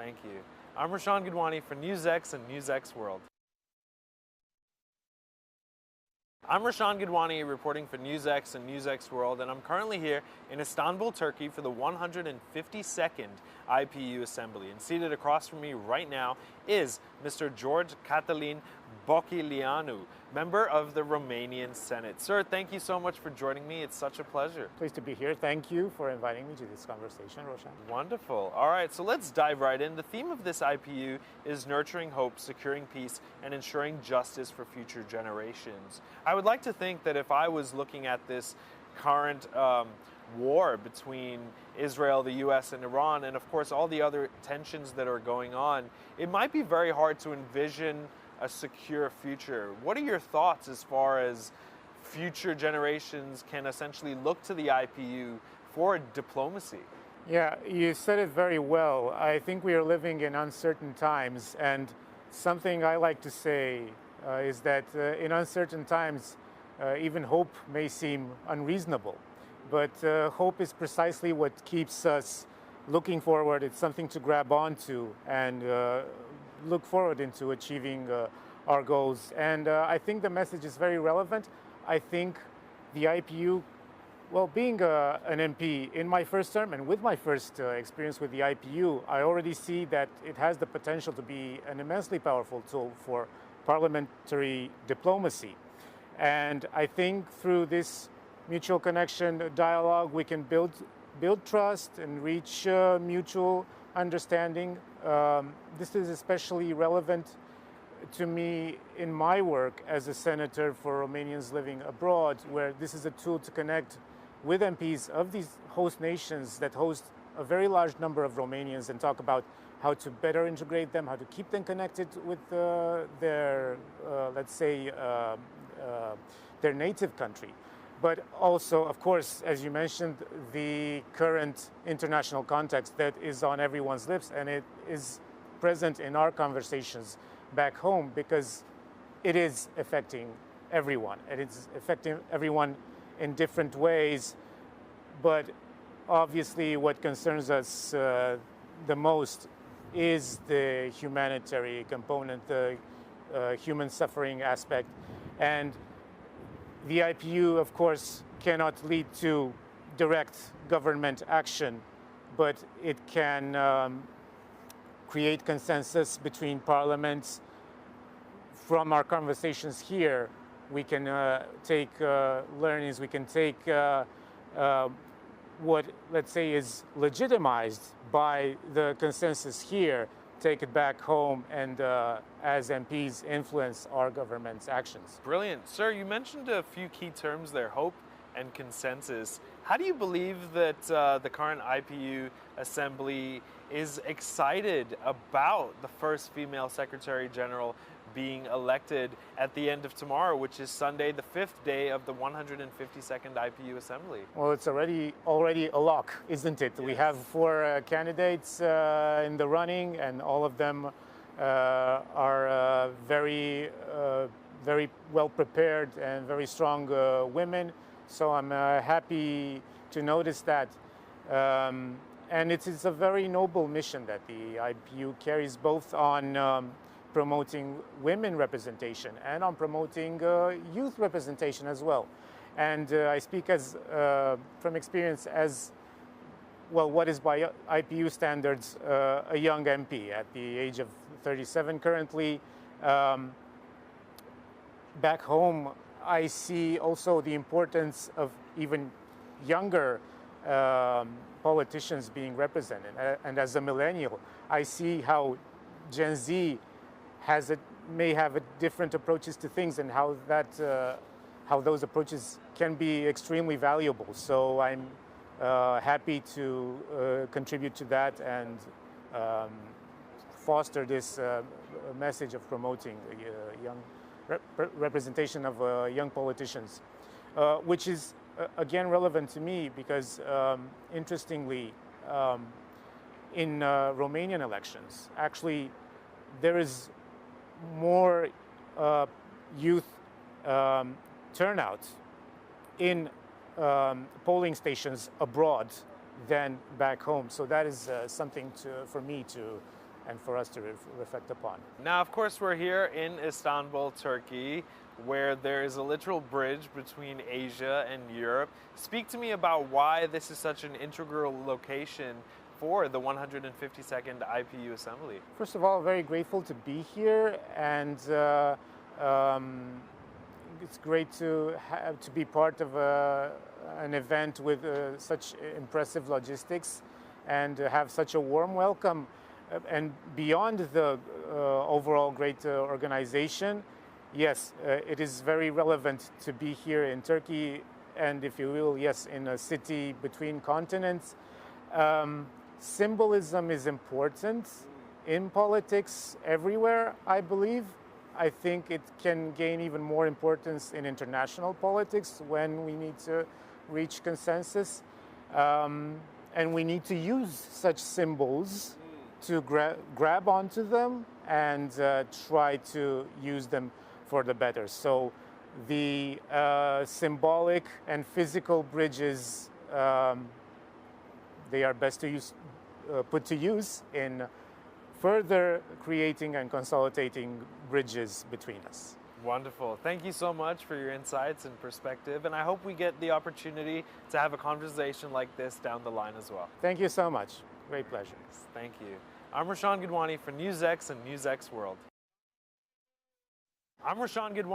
Thank you. I'm Rashan Gidwani for NewsX and NewsX World. I'm Rashan Gidwani reporting for NewsX and NewsX World, and I'm currently here in Istanbul, Turkey for the 152nd IPU Assembly. And seated across from me right now is Mr. George Catalin Boilanu, member of the Romanian Senate. Sir, thank you so much for joining me. It's such a pleasure. Pleased to be here. Thank you for inviting me to this conversation, Roshan. Wonderful. All right, so let's dive right in. The theme of this IPU is nurturing hope, securing peace, and ensuring justice for future generations. I would like to think that if I was looking at this current war between Israel, the US, and Iran, and of course all the other tensions that are going on, it might be very hard to envision a secure future. What are your thoughts as far as future generations can essentially look to the IPU for diplomacy? Yeah, you said it very well. I think we are living in uncertain times, and something I like to say is that in uncertain times, even hope may seem unreasonable. But hope is precisely what keeps us looking forward. It's something to grab onto and look forward into achieving our goals. And I think the message is very relevant. I think the IPU, well, being an MP in my first term and with my first experience with the IPU, I already see that it has the potential to be an immensely powerful tool for parliamentary diplomacy. And I think through this mutual connection dialogue, we can build trust and reach mutual understanding. This is especially relevant to me in my work as a senator for Romanians living abroad, where this is a tool to connect with MPs of these host nations that host a very large number of Romanians and talk about how to better integrate them, how to keep them connected with their, let's say, their native country. But also, of course, as you mentioned, the current international context that is on everyone's lips, and it is present in our conversations back home because it is affecting everyone. And it's affecting everyone in different ways. But obviously, what concerns us the most is the humanitarian component, the human suffering aspect. And the IPU, of course, cannot lead to direct government action, but it can create consensus between parliaments. From our conversations here, we can take learnings, we can take what, let's say, is legitimized by the consensus here, take it back home, and as MPs influence our government's actions. Brilliant. Sir, you mentioned a few key terms there, hope and consensus. How do you believe that the current IPU Assembly is excited about the first female Secretary General being elected at the end of tomorrow, which is Sunday, the 5th day of the 152nd IPU Assembly? Well, it's already a lock, isn't it? Yes. We have 4 candidates in the running, and all of them are very well prepared and very strong women. So I'm happy to notice that. And it's a very noble mission that the IPU carries, both on promoting women representation and on promoting youth representation as well. And I speak as from experience as, well, what is by IPU standards a young MP at the age of 37 currently. Back home, I see also the importance of even younger politicians being represented. And as a millennial, I see how Gen Z may have different approaches to things, and how those approaches can be extremely valuable. So I'm happy to contribute to that and foster this message of promoting young representation of young politicians, which is again relevant to me because interestingly, in Romanian elections, actually there is more youth turnout in polling stations abroad than back home. So that is something for me to and for us to reflect upon. Now, of course, we're here in Istanbul, Turkey, where there is a literal bridge between Asia and Europe. Speak to me about why this is such an integral location for the 152nd IPU Assembly. First of all, very grateful to be here, and it's great to be part of an event with such impressive logistics and have such a warm welcome. And beyond the overall great organization, yes, it is very relevant to be here in Turkey, and if you will, yes, in a city between continents. Symbolism is important in politics everywhere, I believe. I think it can gain even more importance in international politics when we need to reach consensus. And we need to use such symbols to grab onto them and try to use them for the better. So the symbolic and physical bridges, they are best to use, put to use in further creating and consolidating bridges between us. Wonderful. Thank you so much for your insights and perspective, and I hope we get the opportunity to have a conversation like this down the line as well. Thank you so much. Great pleasure. Thank you. I'm Rashan Gidwani for NewsX and NewsX World. I'm Rashan Gidwani.